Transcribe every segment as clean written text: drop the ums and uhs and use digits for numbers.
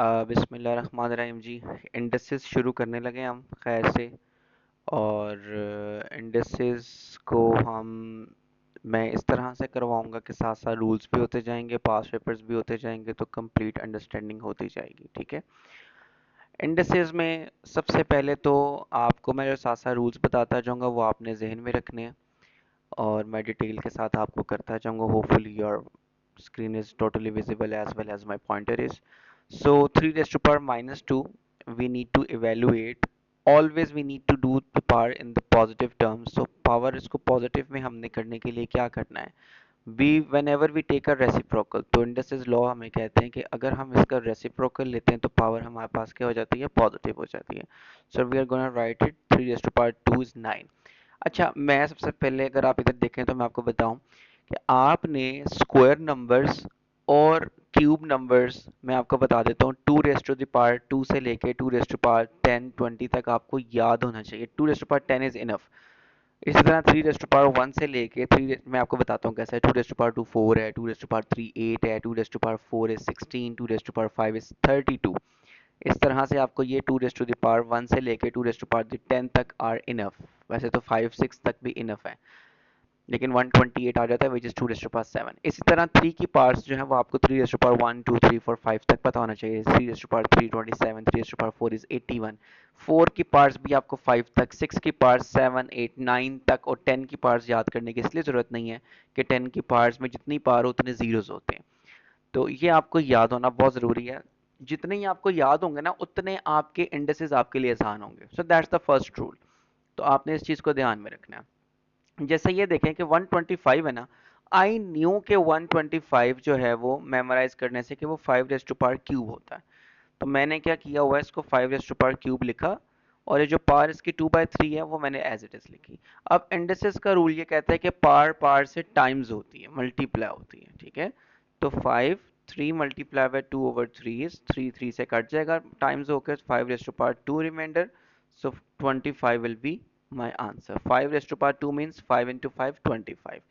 बिस्मिल्लाहिर्रहमानिर्रहीम जी। इंडस्ट्रीज शुरू करने लगे हम खैर से। और इंडस्ट्रीज को हम मैं इस तरह से करवाऊंगा कि साथ साथ रूल्स भी होते जाएंगे, पास पेपर्स भी होते जाएंगे, तो कंप्लीट अंडरस्टैंडिंग होती जाएगी। ठीक है। इंडस्ट्रीज में सबसे पहले तो आपको मैं जो साथ साथ रूल्स बताता जाऊंगा वो आपने जहन में रखने हैं, और मैं डिटेल के साथ आपको करता जाऊंगा। Hopefully your screen is totally visible as well as my pointer is. So 3 raised to power minus 2, we need to evaluate. Always we need to do the power in the positive terms. So power इसको positive में हमने करने के लिए क्या करना है? We whenever we take a reciprocal, तो इंडस्ट्रीज लॉ हमें कहते हैं कि अगर हम इसका रेसिप्रोकल लेते हैं तो पावर हमारे पास क्या हो जाती है? पॉजिटिव हो जाती है। So we are gonna write it 3 raised to power 2 is 9। अच्छा, मैं सबसे पहले अगर आप इधर देखें तो मैं आपको बताऊं कि आपने स्क्वायर नंबर्स और क्यूब नंबर्स मैं आपको बता देता हूँ। 2 रेज टू द पावर 2 से लेके 2 रेज टू पावर 10 20 तक आपको याद होना चाहिए। 2 raise to power 10 is enough. इसी तरह 3 रेज टू पावर 1 से लेके 3 मैं आपको बताता हूँ कैसा है। 2 रेज टू पावर 2 4 है, 2 रेज टू पावर 3 8 है, 2 raise to power 4 is 16, 2 raise to power 5 is 32। इस तरह से आपको ये 2 रेज टू द पावर 1 से लेके 2 रेज टू पावर 10 तक आर इनफ। वैसे तो 5 6 तक भी इनफ है, लेकिन 128 आ जाता है which is 2 raise to power 7। इसी तरह 3 की पार्ट्स जो है वो आपको 3 रेज़ टू पावर 1 2 3 4 5 तक पता होना चाहिए। 3 raise to power 3 27, 3 raise to power 4 is 81। 4 की पार्ट्स भी आपको 5 तक, 6 की पार्ट्स 7 8 9 तक, और 10 की पार्ट्स याद करने की इसलिए ज़रूरत नहीं है कि 10 की पार्ट्स में जितनी पावर उतने जीरोस होते हैं। तो ये आपको याद होना बहुत ज़रूरी है। जितने ही आपको याद होंगे ना उतने आपके इंडेक्सेस आपके लिए आसान होंगे। So that's the first rule. तो आपने इस चीज़ को ध्यान में रखना है। जैसे ये देखें कि 125 है ना, आई न्यू के 125 जो है वो मेमोराइज करने से कि वो 5 रेज टू पावर क्यूब होता है। तो मैंने क्या किया हुआ है, इसको 5 रेज टू पावर क्यूब लिखा, और ये जो पावर इसकी 2/3 है वो मैंने एज इट इज लिखी। अब इंडिसेस का रूल ये कहता है कि पावर पावर से टाइम्स होती है, मल्टीप्लाई होती है। ठीक है। तो 5 3 मल्टीप्लाई बाय 2/3 इज 3 3 से कट जाएगा, टाइम्स होकर 5 raise to power 2 reminder. So 25 will be my answer। 5 raised to power 2 means 5 into 5 25।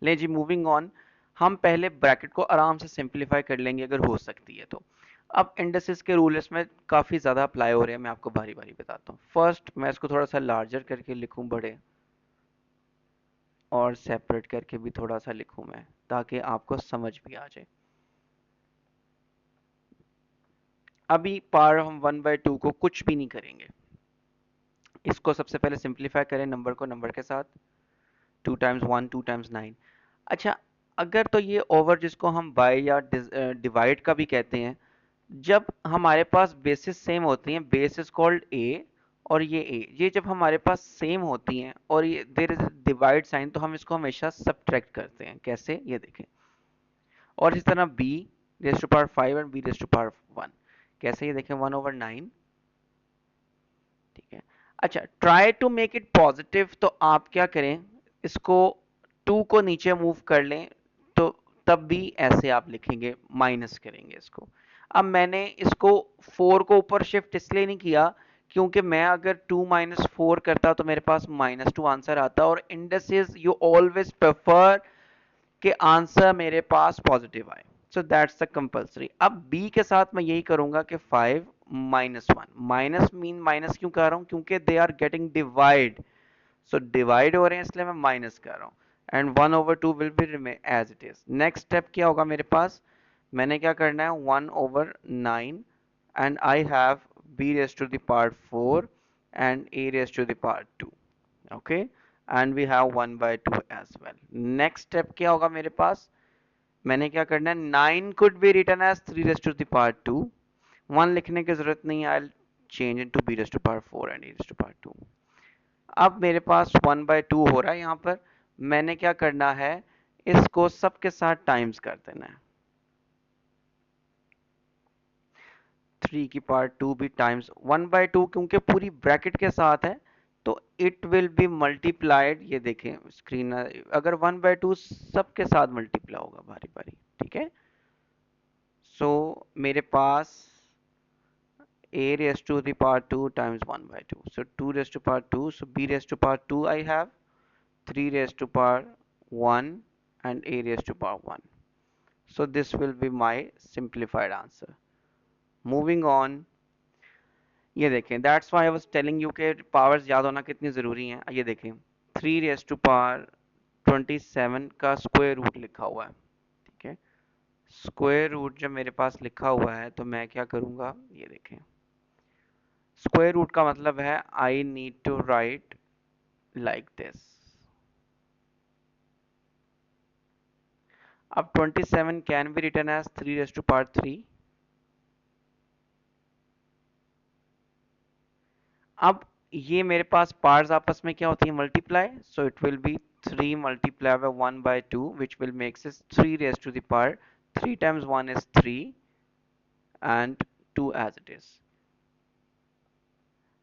ले जी, मूविंग ऑन। हम पहले ब्रैकेट को आराम से सिंप्लीफाई कर लेंगे अगर हो सकती है तो। अब इंडसेस के रूल इसमें काफ़ी ज़्यादा अप्लाई हो रहे हैं, मैं आपको बारी बारी बताता हूँ। फर्स्ट मैं इसको थोड़ा सा लार्जर करके लिखूँ, बड़े, और सेपरेट करके भी थोड़ा सा लिखूँ मैं, ताकि आपको समझ भी आ जाए। अभी पावर हम 1/2 को कुछ भी नहीं करेंगे, इसको सबसे पहले सिंप्लीफाई करें नंबर को नंबर के साथ। 2 टाइम्स 1 2 टाइम्स 9। अच्छा, अगर तो ये ओवर जिसको हम बाय या डिवाइड का भी कहते हैं, जब हमारे पास बेसिस सेम होती हैं, बेस इज कॉल्ड ए, और ये जब हमारे पास सेम होती हैं और ये देयर इज डिवाइड साइन, तो हम इसको हमेशा सब्ट्रैक्ट करते हैं। कैसे, ये देखें। और इस तरह b raise to power 5 and b raise to power 1, कैसे, ये देखें, 1/9। ठीक है। अच्छा, try to make it positive, तो आप क्या करें, इसको 2 को नीचे मूव कर लें, तो तब भी ऐसे आप लिखेंगे, माइनस करेंगे इसको। अब मैंने इसको 4 को ऊपर शिफ्ट इसलिए नहीं किया क्योंकि मैं अगर 2 माइनस 4 करता तो मेरे पास -2 आंसर आता, और इंडसेस यू ऑलवेज प्रेफर कि आंसर मेरे पास पॉजिटिव आए। So that's the compulsory. अब बी के साथ मैं यही करूंगा कि 5 -1, माइनस मीन माइनस क्यों कर रहा हूं, क्योंकि they are getting divide. So divide हो रहे हैं इसलिए मैं माइनस कर रहा हूँ, and 1/2 will be remain as it is. Next step क्या होगा मेरे पास, मैंने क्या करना है, 1/9, and I have b raised to the power 4 and a raised to the power 2। okay, and we have 1/2 as well। next step क्या होगा मेरे पास, मैंने क्या करना है, 9 could be written as 3 raised to the power 2। 1 लिखने की जरूरत नहीं है, I'll change it to b raised to power 4 and a raised to power 2। अब मेरे पास 1/2 हो रहा है यहाँ पर, मैंने क्या करना है, इसको सबके साथ टाइम्स कर देना है। 3 की पावर 2 भी टाइम्स 1/2, क्योंकि पूरी ब्रैकेट के साथ है तो इट विल बी मल्टीप्लाइड। ये देखें स्क्रीन, अगर 1/2 सबके साथ मल्टीप्लाई होगा बारी बारी। ठीक है। सो मेरे पास a raised to the power 2 times 1/2, so 2 raised to power 2, so b raised to power 2 I have, 3 raised to power 1 and a raised to power 1। so this will be my simplified answer। Moving on, ये देखें, that's why I was telling you के powers याद होना कितनी ज़रूरी हैं। ये देखें, 3 रेज़ टू पावर 27 का स्क्वायर रूट लिखा हुआ है, ठीक है। स्क्वायर रूट जब मेरे पास लिखा हुआ है तो मैं क्या करूँगा, ये देखें, स्क्वायर रूट का मतलब है I need to write like this. अब 27 can be written as 3 raise to power 3। अब ये मेरे पास पार्ट्स आपस में क्या होती है, multiply, so it will B 3 multiply by 1/2 which will makes it 3 raised to the power 3 times 1 is 3 and 2 as it is।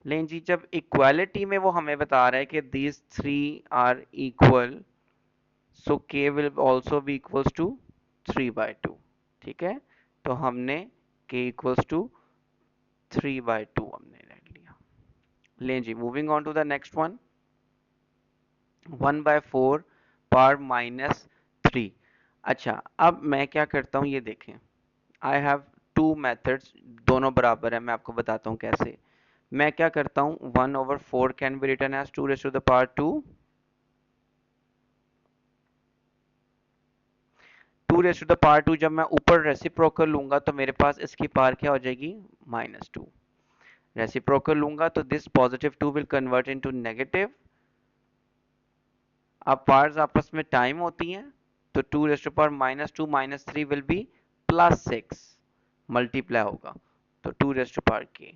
लेकिन जी जब इक्वालिटी में वो हमें बता रहा है कि these three are equal, so k will also be equals to 3/2, ठीक है। तो हमने k equals to 3/2 हमने ले लिया। लें जी, moving on to the next one, 1/4 power -3। अच्छा, अब मैं क्या करता हूँ, ये देखें, आई हैव टू मेथड्स, दोनों बराबर है, मैं आपको बताता हूँ कैसे। मैं क्या करता हूँ, 1/4 can be written as 2 raise to the power 2। 2 raise to the power 2 जब मैं ऊपर रेसिप्रोकल लूंगा तो मेरे पास इसकी पावर क्या हो जाएगी, -2। रेसिप्रोकल लूंगा तो this +2 will convert into negative. अब पावर्स आपस में टाइम होती हैं, तो 2 raise to power -2 -3 will be +6, multiply होगा, तो 2 रेज़ टू पावर k।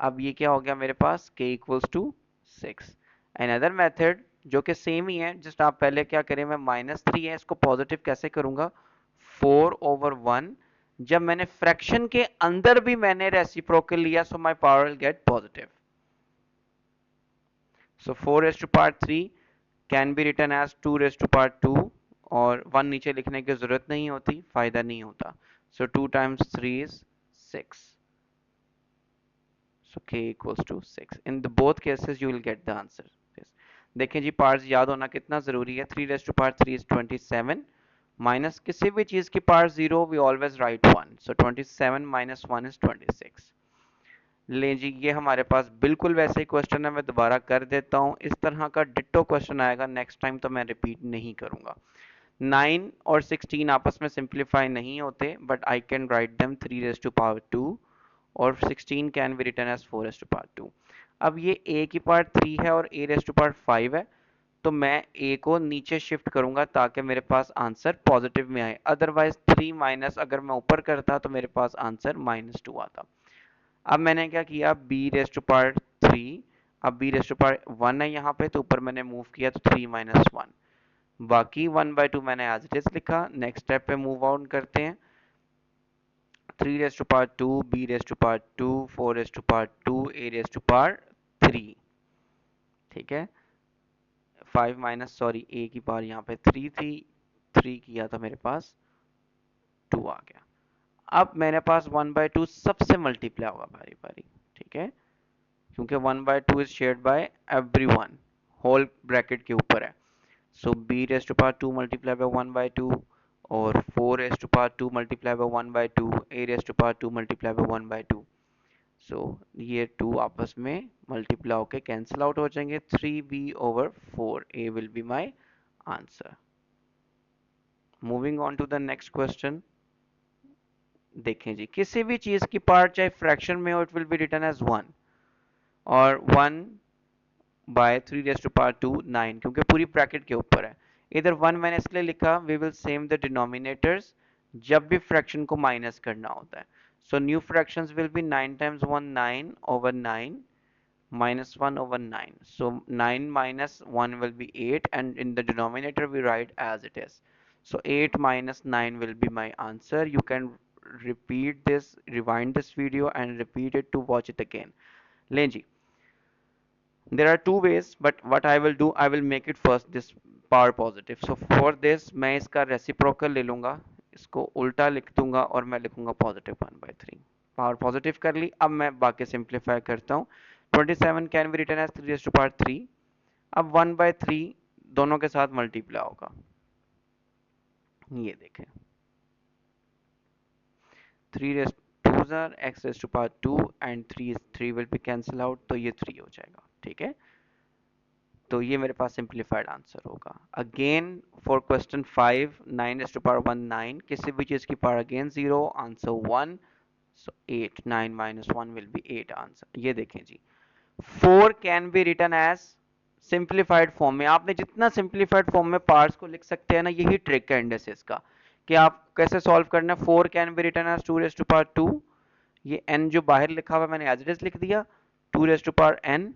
अब ये क्या हो गया मेरे पास, k equals to 6। Another method जो कि सेम ही है, जस्ट आप पहले क्या करें, मैं -3 है इसको पॉजिटिव कैसे करूंगा, 4/1। जब मैंने फ्रैक्शन के अंदर भी मैंने रेसिप्रोकल लिया, so my power will get positive. So 4 raise to power 3 can be written as 2 raise to power 2, और 1 नीचे लिखने की जरूरत नहीं होती, फायदा नहीं होता। सो 2 times 3 is 6, so k equals to 6। in the both cases you will get the answer। देखें जी, पार्ट्स याद होना कितना जरूरी है। 3 raise to power 3 is 27, minus किसी भी चीज की power 0 we always write 1, so 27 - 1 is 26। ले जी, ये हमारे पास बिल्कुल वैसे ही क्वेश्चन है, मैं दोबारा कर देता हूँ। इस तरह का डिट्टो क्वेश्चन आएगा नेक्स्ट टाइम, तो मैं रिपीट नहीं करूंगा। 9 और 16 आपस में सिंप्लीफाई नहीं होते, but I can write them 3 raise to power 2, और 16 can be written as 4 raise to power 2। अब ये a की पावर 3 है और a रेज़ टू पावर 5 है, तो मैं a को नीचे शिफ्ट करूंगा ताकि मेरे पास आंसर पॉजिटिव में आए। अदरवाइज 3 माइनस अगर मैं ऊपर करता तो मेरे पास आंसर -2 आता। अब मैंने क्या किया, b रेज़ टू पावर 3, अब b रेज़ टू पावर 1 है यहाँ पे, तो ऊपर मैंने मूव किया तो 3 - 1, बाकी 1/2 मैंने एज इट इज लिखा। नेक्स्ट स्टेप पे मूव ऑन करते हैं, 3 raise to power 2, b raise to power 2, 4 raise to power 2, a raise to power 3, ठीक है। 5 माइनस, सॉरी, a की पावर यहाँ पे 3 थी, 3 किया तो मेरे पास 2 आ गया। अब मेरे पास 1/2 सबसे मल्टीप्लाई होगा बारी बारी, ठीक है, क्योंकि 1/2 is shared by everyone, whole bracket के ऊपर है। So b raise to power 2 multiply by 1/2, और 4 raise to power 2 multiply by 1/2, a raise to power 2 multiply by 1/2। So ये 2 आपस में मल्टीप्लाई होके कैंसिल आउट हो जाएंगे, 3b/4, a will be my answer. Moving on to the next question, देखें जी, किसी भी चीज की पार्ट चाहे फ्रैक्शन में हो, it will be written as 1, और 1/3 रेज़ टू पावर 2 9, क्योंकि पूरी ब्रैकेट के ऊपर है। इधर 1 मैंने इसलिए लिखा, we will same the denominators जब भी फ्रैक्शन को माइनस करना होता है। So new fractions will be 9 times 1 9/9 -1/9, so 9 minus 1 will be 8, and in the denominator we write as it is, so 8 minus 9 will be my answer। You can repeat this, rewind this video and repeat it to watch it again। लें जी, there are two ways, but what I will do, I will make it first this power positive, so for this मैं इसका reciprocal ले लूंगा, इसको उल्टा लिख दूंगा और मैं लिखूंगा +1/3। पावर पॉजिटिव कर ली। अब मैं बाकी सिंप्लीफाई करता हूँ, 27 can be written as 3 raise to power 3। अब 1/3 दोनों के साथ मल्टीप्लाई होगा, ये देखें, 3 raise twos are x raise to power 2 and 3 will be cancel out, तो ये 3 हो जाएगा। ठीक है, तो ये मेरे पास सिंप्लीफाइड आंसर होगा। Again for question 5, 9 raise to power 1 9, किसी भी चीज की power again 0, answer 1, so 8, 9 minus 1 will be 8 answer. ये देखें जी, 4 can be written as simplified form में। आपने जितना सिंप्लीफाइड फॉर्म में पार्ट्स को लिख सकते हैं ना, यही ट्रिक है इंडेक्सेस का कि आप कैसे सॉल्व करना है। 4 can be written as 2 raise to power 2, ये n जो बाहर लिखा हुआ है मैंने एज इट इज लिख दिया, 2 raise to power n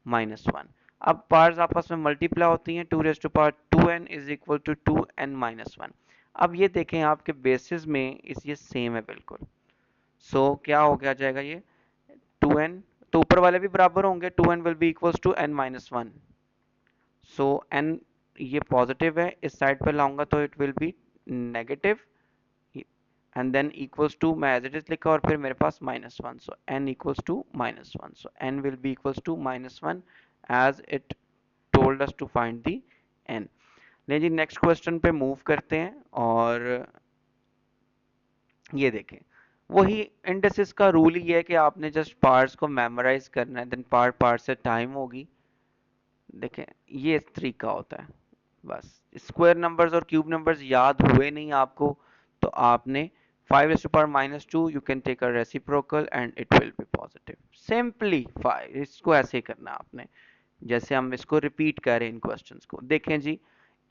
minus 1। अब पार्ट्स आपस में मल्टीप्लाई होती हैं, 2 raise to power 2n is equal to 2n minus 1। अब ये देखें आपके बेसिस में इस ये सेम है बिल्कुल। सो क्या हो गया जाएगा ये 2n, तो ऊपर वाले भी बराबर होंगे, 2n will be equals to n minus 1। So n ये पॉजिटिव है, इस साइड पे लाऊंगा तो it will be negative, and then equals to मैं एज इट इज लिखा और फिर मेरे पास minus 1, so n equals to minus 1, so n will be equals to minus 1 as it told us to find the n। ले जी next question पे move करते हैं, और ये देखें वही इंडेक्सेस का रूल ही है कि आपने जस्ट पार्ट्स को मेमोराइज करना है, देन पार्ट से टाइम होगी। देखें ये इस तरीका होता है, बस स्क्वायर नंबर्स और क्यूब नंबर्स याद हुए नहीं आपको, तो आपने 5 raised to power minus 2 you can take a reciprocal and it will be positive, simplify। इसको ऐसे ही करना है आपने, जैसे हम इसको रिपीट करें इन क्वेश्चंस को। देखें जी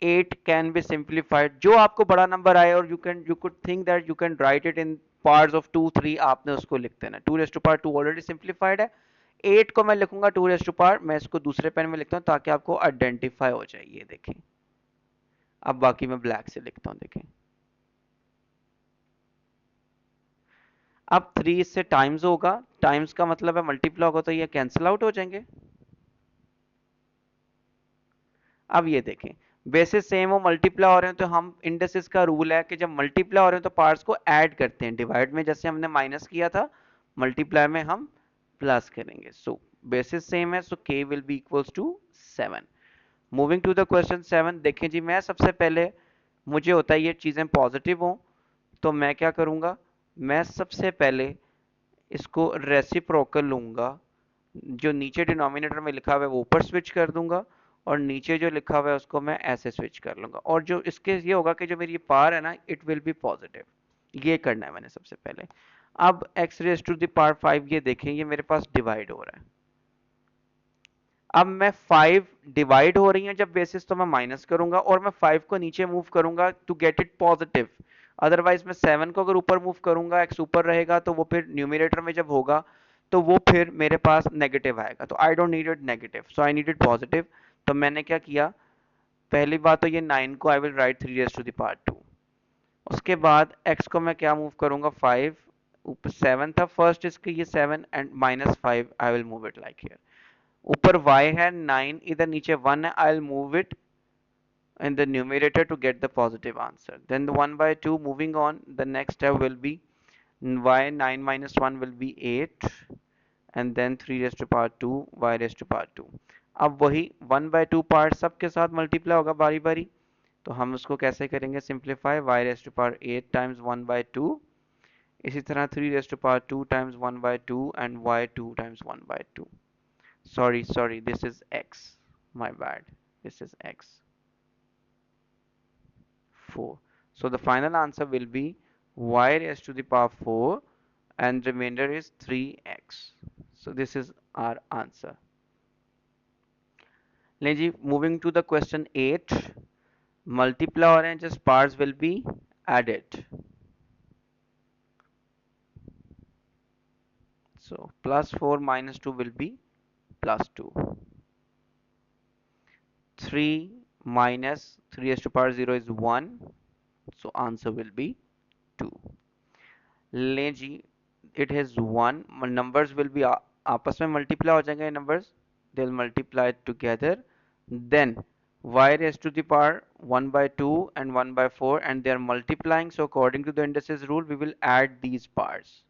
8 कैन बी सिंप्लीफाइड, जो आपको बड़ा नंबर आए और you could think that you can write it in parts of 2 3, आपने उसको लिख देना। 2 raise to power 2 already simplified है, 8 को मैं लिखूंगा 2 रेज टू पावर, मैं इसको दूसरे पेन में लिखता हूँ ताकि आपको आइडेंटिफाई हो जाए। ये देखें, अब बाकी मैं ब्लैक से लिखता हूँ। देखें अब 3 इससे टाइम्स होगा, टाइम्स का मतलब है मल्टीप्लाई होगा, तो ये कैंसिल आउट हो जाएंगे। अब ये देखें बेसिस सेम हो, मल्टीप्लाई हो रहे हैं, तो हम इंडेक्सेस का रूल है कि जब मल्टीप्लाई हो रहे हैं तो पार्ट्स को ऐड करते हैं, डिवाइड में जैसे हमने माइनस किया था, मल्टीप्लाई में हम प्लस करेंगे। सो बेसिस सेम है, so k will be equals to 7। Moving to the question 7, देखें जी मैं सबसे पहले, मुझे होता है ये चीज़ें पॉजिटिव हों, तो मैं क्या करूँगा, मैं सबसे पहले इसको रेसिप्रोकल लूँगा, जो नीचे डिनोमिनेटर में लिखा हुआ है वो ऊपर स्विच कर दूंगा, और नीचे जो लिखा हुआ है उसको मैं ऐसे स्विच कर लूंगा, और जो इसके ये होगा कि जो मेरी ये पावर है ना इट विल बी पॉजिटिव। ये करना है मैंने सबसे पहले। अब x raise to the power 5, ये देखें ये मेरे पास डिवाइड हो रहा है। अब मैं 5 डिवाइड हो रही है जब बेसिस, तो मैं माइनस करूंगा और मैं 5 को नीचे मूव करूंगा to get it positive. Otherwise मैं 7 को अगर ऊपर मूव करूंगा, x ऊपर रहेगा, तो वो फिर न्यूमिनेटर में जब होगा तो वो फिर मेरे पास नेगेटिव आएगा, तो I don't need it negative, so I need it positive. तो मैंने क्या किया, पहली बात तो ये 9 को I will write 3 raise to the power 2। उसके बाद x को मैं क्या मूव करूंगा, 5, ऊपर 7 था फर्स्ट इसके, ये 7 and minus 5 I will move it like here. ऊपर y है 9, इधर नीचे 1 है, I'll move it in the numerator to get the positive answer. Then the 1 by 2, moving on, the next step will be y 9 minus 1 will be 8, and then 3 raised to power 2 y raised to power 2। अब वही 1 by 2 part सबके साथ multiply होगा बारी बारी, तो हम उसको कैसे करेंगे simplify, y raised to power 8 times 1 by 2, इसी तरह 3 raised to power 2 times 1 by 2 and y 2 times 1 by 2। Sorry, this is x, my bad, this is x, 4। So the final answer will be y raised to the power 4 and remainder is 3x. So this is our answer. Let's moving to the question 8, multiply or just parts will be added. So plus 4 minus 2 will be plus 2. 3 minus 3 raised to power 0 is 1. So answer will be 2। लें जी it has 1, numbers will be आपस में multiply हो जाएंगे numbers, they will multiply together, then y raised to the power 1 by 2 and 1 by 4 and they are multiplying, so according to the indices rule we will add these parts,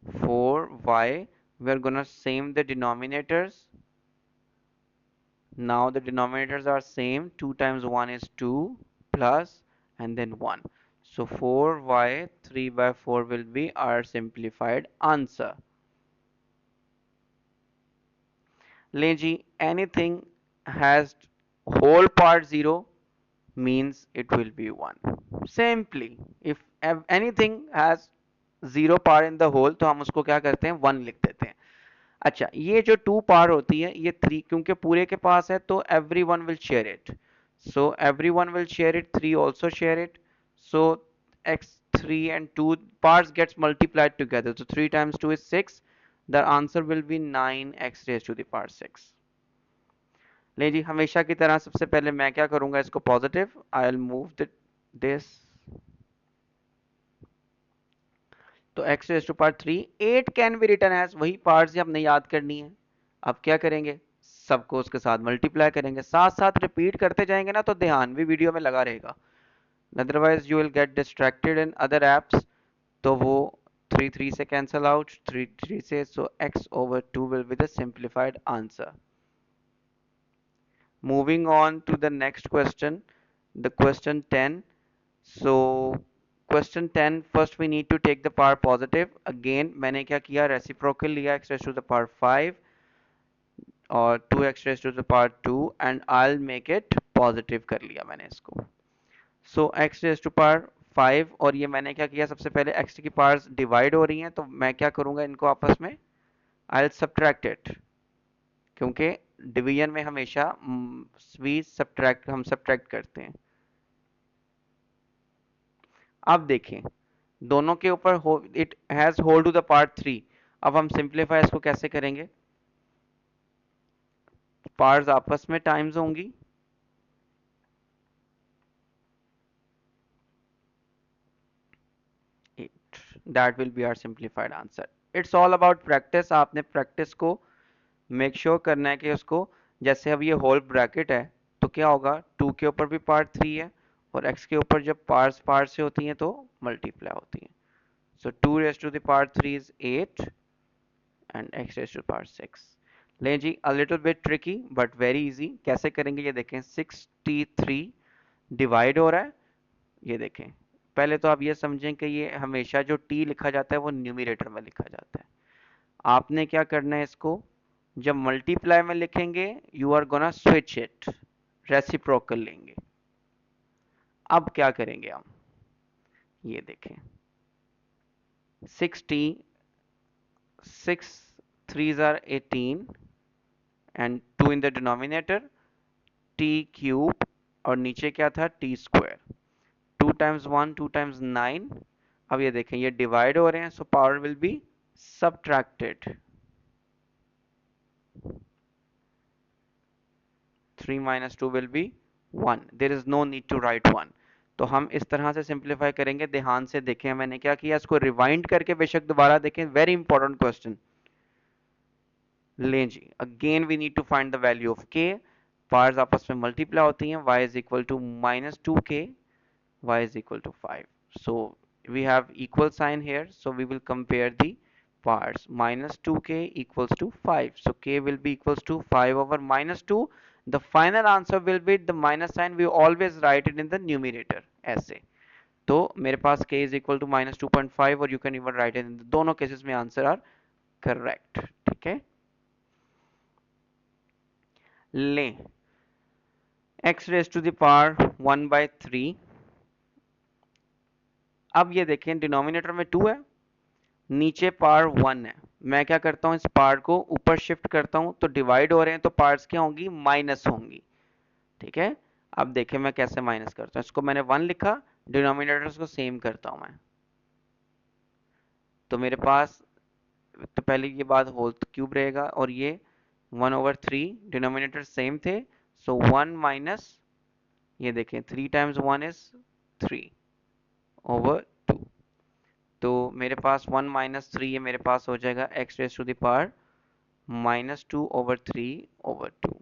4y, we are gonna same the denominators, now the denominators are same, 2 times 1 is 2 plus and then 1, So 4y 3 by 4 will be our simplified answer. लें जी, anything has whole part 0 means it will be 1. Simply, if anything has 0 part in the whole तो हम उसको क्या करते हैं 1 लिख देते हैं. अच्छा, ये जो 2 पार होती है ये 3 क्योंकि पूरे के पास है तो everyone will share it. So everyone will share it, 3 also share it. So x3 and 2 parts gets multiplied together. So 3 times 2 is 6. The answer will be 9x raised to the power 6. ले जी, हमेशा की तरह सबसे पहले मैं क्या करूंगा इसको positive, I will move this. तो x raise to power 3 8 can be written as, वही पार्ट्स हमने याद करनी है. अब क्या करेंगे, सबको उसके साथ मल्टीप्लाई करेंगे, साथ साथ रिपीट करते जाएंगे ना तो ध्यान भी वीडियो में लगा रहेगा. Otherwise you will get distracted in other apps. तो वो 3 3 से कैंसिल आउट, 3 3 से, सो x over 2 will be the simplified answer. Moving on to the next question, the question 10. So question 10, first we need to take the power positive. Again मैंने क्या किया, reciprocal लिया x raised to the power 5 और 2x raised to the power 2 and I'll make it positive कर लिया मैंने इसको. So x raised to power 5 और ये मैंने क्या किया, सबसे पहले x की पावर्स डिवाइड हो रही हैं तो मैं क्या करूंगा इनको आपस में I'll subtract it, क्योंकि डिवीजन में हमेशा हम सब्ट्रैक्ट करते हैं. अब देखें दोनों के ऊपर it has whole to the part 3. अब हम सिंप्लीफाई इसको कैसे करेंगे, पार्ट्स आपस में टाइम्स होंगी, that will be our simplified answer. It's all about practice. आपने प्रैक्टिस को मेक श्योर करना है कि उसको, जैसे अब ये होल ब्रैकेट है तो क्या होगा, 2 के ऊपर भी पार्ट 3 है और x के ऊपर जब पार्ट्स पार्ट से होती हैं तो मल्टीप्लाई होती हैं. So 2 raised to the power 3 is 8 and x raised to the power 6. लें जी, a little bit tricky but very easy. कैसे करेंगे ये देखें, 63 डिवाइड हो रहा है, ये देखें. पहले तो आप ये समझें कि ये हमेशा जो t लिखा जाता है वो न्यूमरेटर में लिखा जाता है. आपने क्या करना है, इसको जब मल्टीप्लाई में लिखेंगे you are gonna switch it, reciprocal लेंगे. अब क्या करेंगे हम, ये देखें 60, 6 3s are 18 and 2 in the denominator, t cube और नीचे क्या था t square. 2 times 1 2 times 9. अब ये देखें ये डिवाइड हो रहे हैं so power will be subtracted. 3 minus 2 will be 1. There is no need to write 1. तो हम इस तरह से सिंप्लीफाई करेंगे. ध्यान से देखें मैंने क्या किया, इसको रिवाइंड करके बेशक दोबारा देखें. Very important question. लें जी, again we need to find the value of k. Parts आपस में मल्टीप्लाई होती हैं. y is equal to minus 2k, y is equal to 5. So we have equal sign here, so we will compare the parts. Minus 2k equals to 5, so k will be equals to 5 over minus 2. The final answer will be the minus sign, we always write it in the numerator ऐसे. तो मेरे पास k is equal to minus 2.5 और you can even write it in the, दोनों cases में answer are correct. ठीक है, लें x raised to the power 1 by 3. अब ये देखें डिनोमिनेटर में 2 है, नीचे पावर 1 है. मैं क्या करता हूँ, इस पार्ट को ऊपर शिफ्ट करता हूँ तो डिवाइड हो रहे हैं तो पार्ट्स क्या होंगी, माइनस होंगी. ठीक है, अब देखें मैं कैसे माइनस करता हूँ. इसको मैंने 1 लिखा, डिनोमिनेटर्स को सेम करता हूँ मैं. तो मेरे पास तो पहले ये बात होल क्यूब रहेगा और ये 1/3, डिनोमिनेटर सेम थे. सो 1 माइनस, ये देखें 3 times 1 is 3/2. तो मेरे पास 1 माइनस 3, ये मेरे पास हो जाएगा x raise to the power -2/3/2.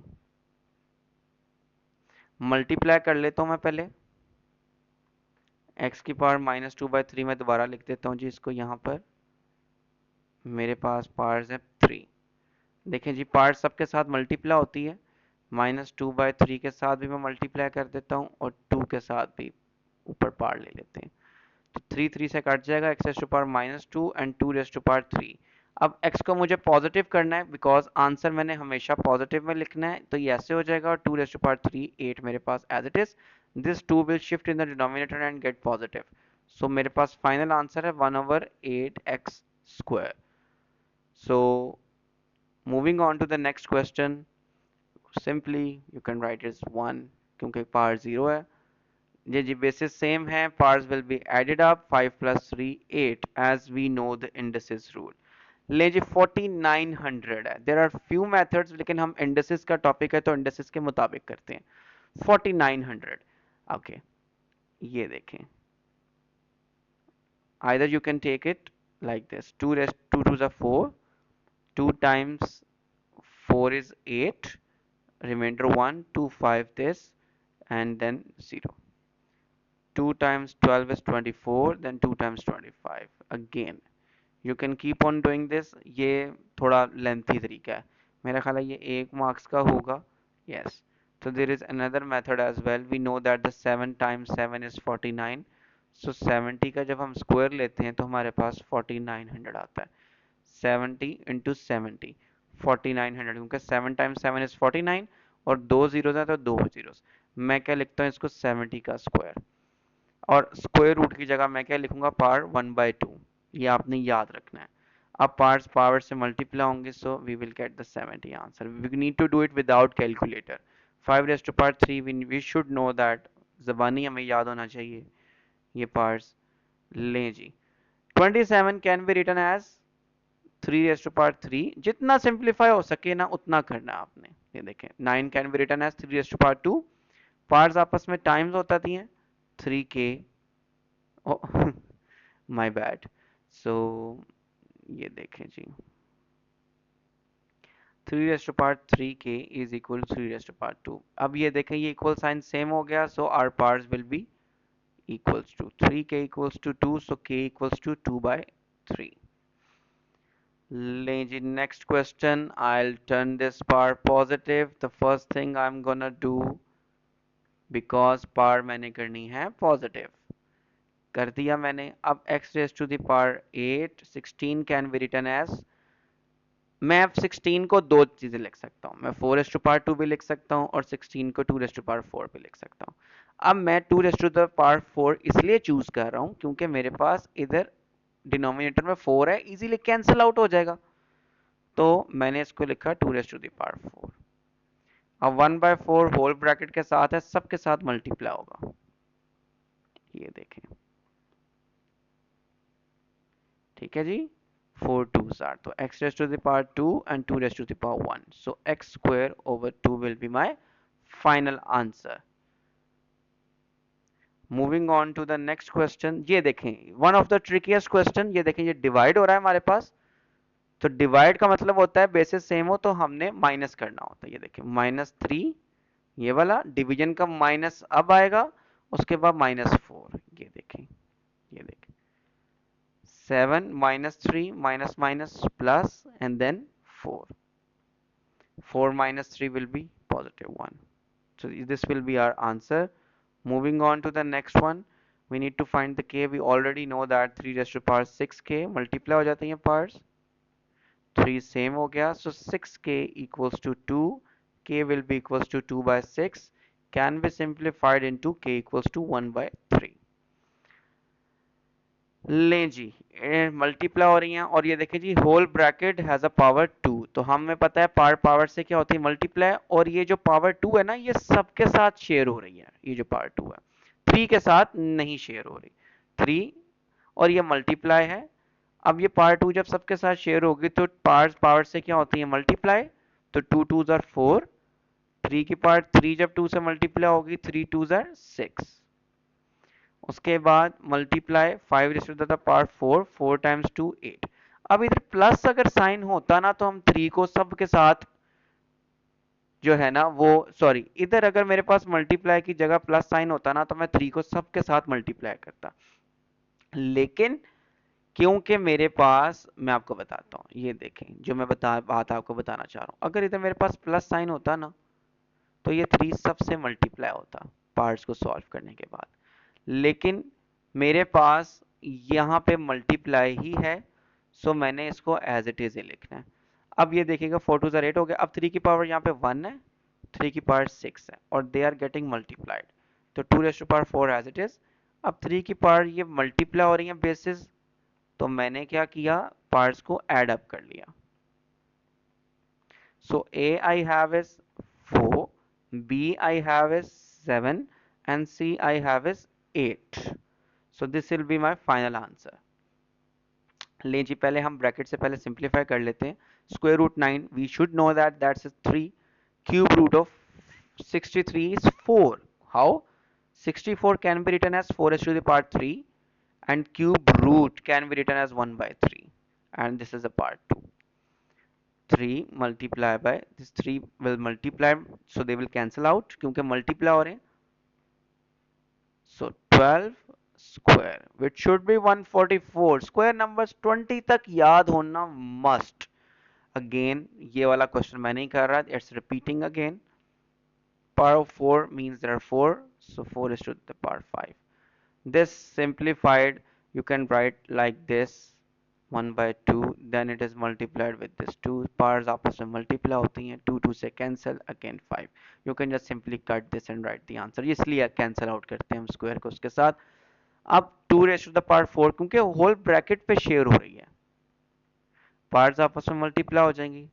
Multiply कर लेता हूँ मैं पहले, x की पावर -2/3 में दोबारा लिख देता हूँ जी इसको. यहाँ पर मेरे पास पावर्स है 3. देखें जी पार्ट सबके साथ मल्टीप्लाई होती है. -2/3 के साथ भी मैं मल्टीप्लाई कर देता हूँ और 2 के साथ भी ऊपर पार ले लेते हैं. तो 3 3 से कट जाएगा, x raise to power -2 and 2 raise to power 3। अब x को मुझे पॉजिटिव करना है बिकॉज आंसर मैंने हमेशा पॉजिटिव में लिखना है, तो ये ऐसे हो जाएगा और 2 रेज टू पावर 3 8 मेरे पास as it is. This 2 will shift in the denominator and get positive. So मेरे पास फाइनल आंसर है 1/8x square. So moving on to the next question, simply you can write is 1 क्योंकि power 0 है। ये जी basis same है, parts will be added up 5 + 3 8 as we know the indices rule। ले जी 4900 है। देयर आर फ्यू मेथड्स, लेकिन हम indices का टॉपिक है तो इंडिसेस के मुताबिक करते हैं। 4900 ओके, ये देखें, either you can take it like this, 2 raised 2 2s are 4, 2 times 4 is 8, remainder 1, 2 5 this, and then 0। 2 times 12 is 24, then 2 times 25 again। You can keep on doing this। ये थोड़ा लेंथी तरीका है, मेरा ख्याल है ये 1 मार्क्स का होगा। yes, so there is another method as well। we know that the 7 times 7 is 49। so 70 का जब हम स्क्वायर लेते हैं तो हमारे पास 4900 आता है। 70 into 70 4900, क्योंकि 7 times 7 is 49 और 2 जीरोस हैं तो 2 जीरोस। मैं क्या लिखता हूँ इसको, 70 का स्क्वायर, और स्क्वायर रूट की जगह मैं क्या लिखूंगा, पावर 1/2। ये आपने याद रखना है। अब पार्ट्स पावर से मल्टीप्लाई होंगे, so we will get the 70 answer. We need to do it without calculator. 5 raise to power 3 we should know that, ज़बानी हमें याद होना चाहिए ये पार्ट्स। लें जी, 27 can be written as 3 raise to power 3। जितना सिंप्लीफाई हो सके ना उतना करना है आपने। ये देखें, 9 can be written as 3 raise to power 2। Parts आपस में टाइम्स होता हैं, 3k, माय बैड। सो ये देखें जी, 3 raise to power 3k is equal 3 raise to power 2। अब ये देखें, ये इक्वल साइन सेम हो गया, so our parts will be equals to 3k equals to 2, so k equals to 2/3। लें जी, next question, I'll turn this power positive। the first thing I'm gonna do, because power मैंने करनी है positive, कर दिया मैंने। अब x raised to the power 8, 16 can be written as, मैं अब 16 को दो चीजें लिख सकता हूँ, मैं 4 raised to power 2 भी लिख सकता हूँ और 16 को 2 raised to power 4 भी लिख सकता हूँ। अब मैं 2 raised to the power 4 इसलिए चूज कर रहा हूँ क्योंकि मेरे पास इधर डिनोमिनेटर में 4 है, इजीली कैंसिल आउट हो जाएगा, तो मैंने इसको लिखा 2 raised to the power 4। अब 1/4 होल ब्रैकेट के साथ है, सबके साथ मल्टीप्लाई होगा। ये देखें, ठीक है जी, 4 2s are, तो x raised to the power 2 and 2 raised to the power 1, so x square over 2 will be my final answer। Moving on to the next question, ये देखें, one of the trickiest question. ये देखें, ये divide हो रहा है हमारे पास, तो डिवाइड का मतलब होता है बेसिस सेम हो तो हमने माइनस करना होता है। ये देखें, -3, ये वाला डिवीजन का माइनस अब आएगा, उसके बाद -4। ये देखें, ये देखें, 7 -3 minus minus plus and then 4। 4 - 3 will be +1, so this will be our answer। Moving on to the next one, we need to find the k। we already know that 3 raised to power 6k multiply हो जाते हैं parts, 3 same हो गया, so 6k equals to 2, k will be equals to 2/6, can be simplified into k equals to 1/3। लें जी, multiply हो रही हैं, और ये देखें जी, whole bracket has a power 2, तो हमें पता है पावर से क्या होती है, मल्टीप्लाई। और ये जो पावर 2 है ना, ये सबके साथ शेयर हो रही है। ये जो पावर 2 है 3 के साथ नहीं शेयर हो रही, 3 और ये मल्टीप्लाई है। अब ये पावर 2 जब सबके साथ शेयर होगी तो पावर से क्या होती है, मल्टीप्लाई, तो 2 2s are 4, 3 की पावर 3 जब 2 से मल्टीप्लाई होगी, 3 2s are 6। उसके बाद multiply 5 raise to the power 4, 4 times 2 8। अब इधर प्लस अगर साइन होता ना तो हम 3 को सब के साथ जो है ना वो, सॉरी, इधर अगर मेरे पास मल्टीप्लाई की जगह प्लस साइन होता ना तो मैं 3 को सब के साथ मल्टीप्लाई करता। लेकिन क्योंकि मेरे पास, मैं आपको बताता हूँ, ये देखें जो मैं बात आपको बताना चाह रहा हूँ, अगर इधर मेरे पास प्लस साइन होता ना तो ये 3 सबसे मल्टीप्लाई होता पार्ट्स को सॉल्व करने के बाद। लेकिन मेरे पास यहाँ पे मल्टीप्लाई ही है, सो मैंने इसको एज इट इज ही लिखना है। अब ये देखिएगा 4 टू ज़ 8 हो गया। अब 3 की पावर यहाँ पे 1 है, 3 की पावर 6 है, और दे आर गेटिंग मल्टीप्लाइड, तो 2 raise to power 4 as it is. अब 3 की पावर ये मल्टीप्लाई हो रही है बेसिस, तो मैंने क्या किया, पार्ट्स को ऐड अप कर लिया। So A I have is 4, B I have is 7, and C I have is 8. So this will be my final answer. ले जी, पहले हम ब्रैकेट से पहले सिंप्लीफाई कर लेते हैं। Square root 9, we should know that that's 3. Cube root of 63 is 4. How? 64 can be written as 4 raised to the power 3, and cube root can be written as 1 by 3. And this is the part 2. 3 multiply by this, 3 will multiply, so they will cancel out क्योंकि multiply हो रहे हैं। So 12 square which should be 144. Square numbers 20 तक याद होना must. Again ये वाला question मैं नहीं कर रहा, it's repeating again. Power of 4 means there are 4, so 4 is to the power 5. This simplified, you can write like this, 1 by 2, then it is multiplied with this 2, powers आपस में multiply होती हैं, 2 2 से cancel, again 5. You can just simply cut this and write the answer, इसलिए cancel out करते हैं हम square को उसके साथ। अब 2 raised to the power 4 क्योंकि whole bracket पे share हो रही है, powers आपस में multiply हो जाएंगी,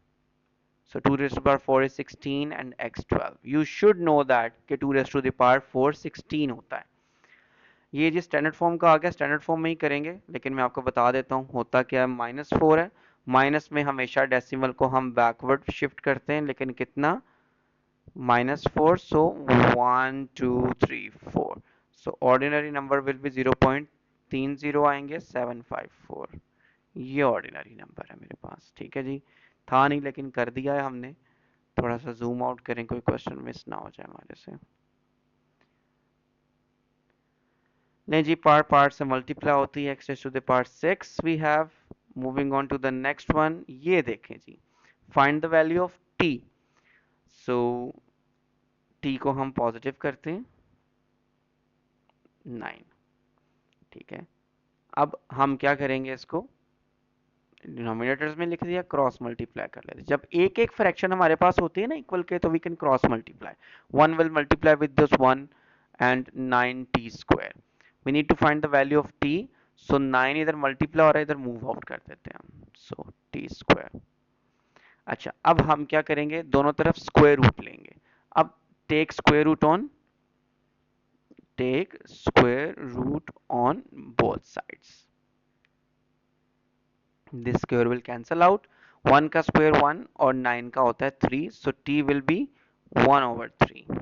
so 2 raised to the power 4 is 16 and x 12. You should know that कि 2 raised to the power 4 16 होता है। ये जी स्टैंडर्ड फॉर्म का आ गया, स्टैंडर्ड फॉर्म में ही करेंगे, लेकिन मैं आपको बता देता हूँ होता क्या है। -4 है, माइनस में हमेशा डेसिमल को हम बैकवर्ड शिफ्ट करते हैं, लेकिन कितना, -4, सो 1 2 3 4, सो ऑर्डिनरी नंबर विल बी 0.30 आएंगे, 754। ये ऑर्डिनरी नंबर है मेरे पास, ठीक है जी। था नहीं लेकिन कर दिया है हमने। थोड़ा सा जूम आउट करें, कोई क्वेश्चन मिस ना हो जाए हमारे से। नहीं जी, पार्ट से मल्टीप्लाई होती है, x to the power 6 we have. Moving on to the next one, ये देखें जी, find the value of t। So t को हम पॉजिटिव करते हैं, 9, ठीक है। अब हम क्या करेंगे, इसको डिनोमिनेटर्स में लिख दिया, क्रॉस मल्टीप्लाई कर लेते। जब एक एक फ्रैक्शन हमारे पास होती है ना इक्वल के, तो we can cross multiply. 1 will multiply with this 1 and 9t square. We need to find the value of t, so 9 इधर मल्टीप्लाई हो रहा है, इधर मूव आउट कर देते हैं हम, सो t स्क्वायर। अच्छा, अब हम क्या करेंगे, दोनों तरफ स्क्वायर रूट लेंगे। अब take square root on, take square root on both sides, this square will cancel out. 1 का स्क्वायर 1 और 9 का होता है 3, सो t विल बी 1/3।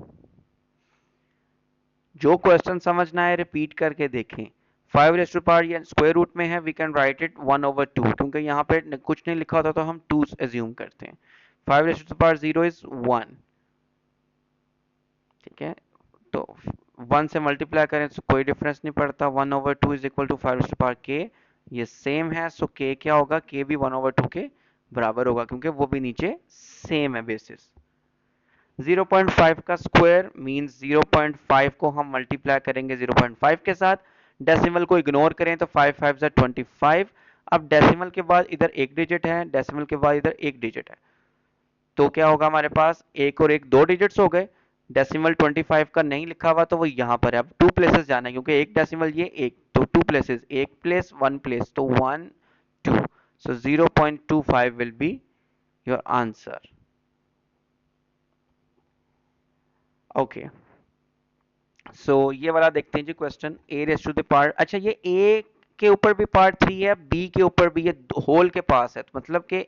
जो क्वेश्चन समझना है रिपीट करके देखें। 5 रेज़ टू पावर ये स्क्वायर रूट में है, वी कैन राइट इट 1/2, क्योंकि यहाँ पे कुछ नहीं लिखा होता तो हम 2 एज्यूम करते हैं। 5 रेज़ टू पावर 0 इज 1, ठीक है। तो 1 से मल्टीप्लाई करें तो कोई डिफरेंस नहीं पड़ता, 1/2 is equal to 5 raise to power k, ये सेम है, सो k क्या होगा, k भी 1/2 के बराबर होगा, क्योंकि वो भी नीचे सेम है बेसिस। 0.5 का स्क्वायर मींस 0.5 को हम मल्टीप्लाई करेंगे 0.5 के साथ, डेसिमल को इग्नोर करें तो 5 5 जा 25। अब डेसिमल के बाद इधर एक डिजिट है, डेसिमल के बाद इधर एक डिजिट है, तो क्या होगा हमारे पास, एक और एक दो डिजिट्स हो गए। डेसिमल 25 का नहीं लिखा हुआ तो वो यहाँ पर है, अब 2 प्लेसेस जाना है, क्योंकि एक डेसिमल ये एक, तो 2 प्लेसेस, एक प्लेस 1 प्लेस, तो 1 2, so 0.25 will be your answer. Okay, so ये वाला देखते हैं जी question, A raise to the power, अच्छा ये ए के ऊपर भी पार्ट 3 है, बी के ऊपर भी, ये होल के पास है, तो मतलब कि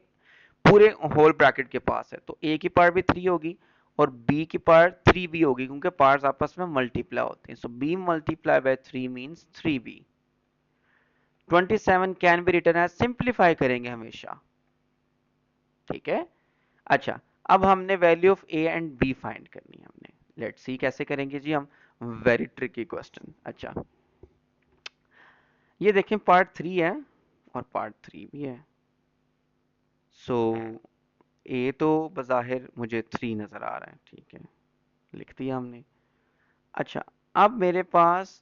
पूरे होल ब्रैकेट के पास है, तो ए की पावर भी 3 होगी और बी की पावर 3 भी होगी, क्योंकि पार्ट्स आपस में मल्टीप्लाई होते हैं, so B multiply by 3 means 3b। 27 can be written as, simplify करेंगे हमेशा, ठीक है। अच्छा, अब हमने value of A and B find करनी है हमने, लेट्स सी कैसे करेंगे जी हम, वेरी ट्रिकी क्वेश्चन। अच्छा, ये देखें पार्ट 3 है और पार्ट 3 भी है, सो ए तो बज़ाहिर मुझे 3 नज़र आ रहा है, ठीक है, लिख दिया हमने। अच्छा, अब मेरे पास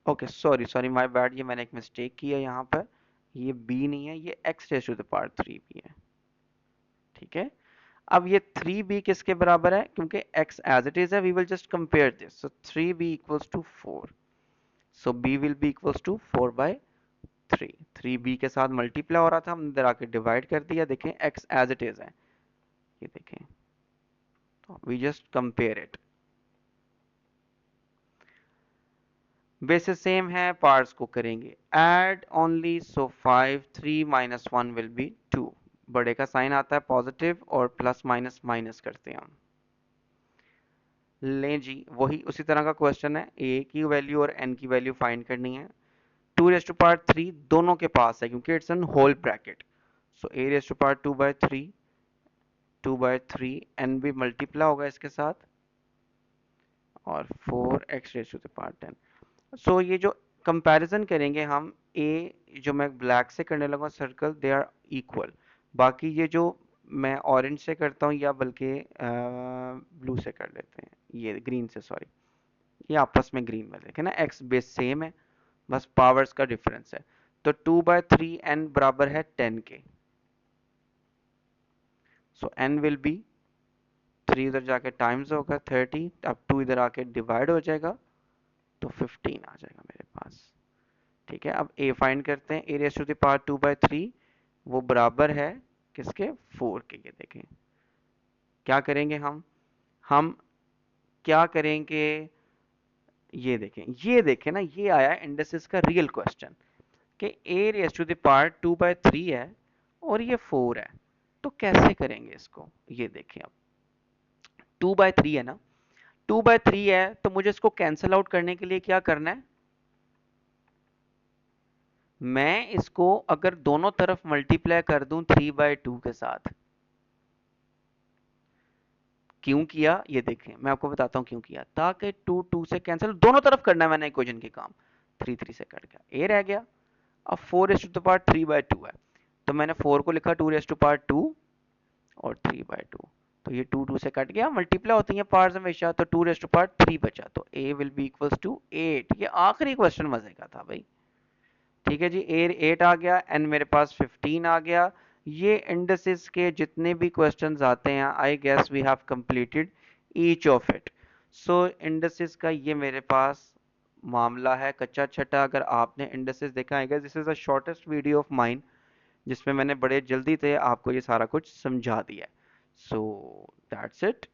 okay, sorry sorry, my bad, ये मैंने एक मिस्टेक की है यहाँ पर। ये b नहीं है, ये x raise to the power 3b है। ठीक है, अब ये 3b किसके बराबर है, क्योंकि x एज इट इज है, we will just compare this, so 3b equals to 4, so b will be equals to 4/3। 3b के साथ मल्टीप्लाई हो रहा था, हमने इधर आके डिवाइड कर दिया, देखें x एज इट इज है, ये देखें, तो we just compare it. Basis same है, पार्ट्स को करेंगे add only, so 5 3 minus 1 will be 2। बड़े का साइन आता है पॉजिटिव और प्लस माइनस माइनस करते हैं हम। लें जी, वही उसी तरह का क्वेश्चन है, a की वैल्यू और n की वैल्यू फाइंड करनी है। 2 रेज टू पावर 3 दोनों के पास है क्योंकि it's an whole bracket, so a raise to power 2/3, 2/3, n भी मल्टीप्लाई होगा इसके साथ, और 4x raise to the power 10। So ये जो कंपैरिजन करेंगे हम, ए जो मैं ब्लैक से करने लगा सर्कल, दे आर इक्वल। बाकी ये जो मैं ऑरेंज से करता हूँ, या बल्कि ब्लू से कर लेते हैं, ये ग्रीन से, सॉरी, ये आपस में ग्रीन में देखें ना, एक्स बेस सेम है, बस पावर्स का डिफरेंस है। तो 2/3 n बराबर है 10 के, सो n विल बी, 3 उधर जाके टाइम्स होगा 30, अब 2 इधर आके डिवाइड हो जाएगा, तो 15 आ जाएगा मेरे पास। ठीक है, अब a फाइंड करते हैं, a raise to the power 2/3 वो बराबर है किसके, 4 के। ये देखें क्या करेंगे हम क्या करेंगे, ये देखें ना, ये आया इंडसेस का रियल क्वेश्चन कि a raise to the power 2/3 है और ये 4 है, तो कैसे करेंगे इसको। ये देखें, अब 2/3 है ना, 2/3 है, तो मुझे इसको कैंसिल आउट करने के लिए क्या करना है, मैं इसको अगर दोनों तरफ मल्टीप्लाई कर दूं 3/2 के साथ, क्यों किया ये देखें, मैं आपको बताता हूँ क्यों किया, ताकि 2 2 से कैंसिल, दोनों तरफ करना है मैंने इक्वेशन के काम, 3 3 से कट गया, ए रह गया। अब 4 रेस टू द पावर 3/2 है, तो मैंने 4 को लिखा 2 रेस टू पावर 2 और 3/2, तो ये 2 2 से कट गया, मल्टीप्लाई होती है पावर्स हमेशा, तो 2 रेस टू पावर 3 बचा, तो a will be equals to 8। ये आखिरी क्वेश्चन मजे का था भाई। ठीक है जी, ए 8 आ गया, एन मेरे पास 15 आ गया। ये इंडसेस के जितने भी क्वेश्चंस आते हैं, I guess we have completed each of it. So indices का ये मेरे पास मामला है कच्चा छटा। अगर आपने इंडसेस देखा है, this is the shortest video of mine जिसमें मैंने बड़े जल्दी से आपको ये सारा कुछ समझा दिया है। So that's it.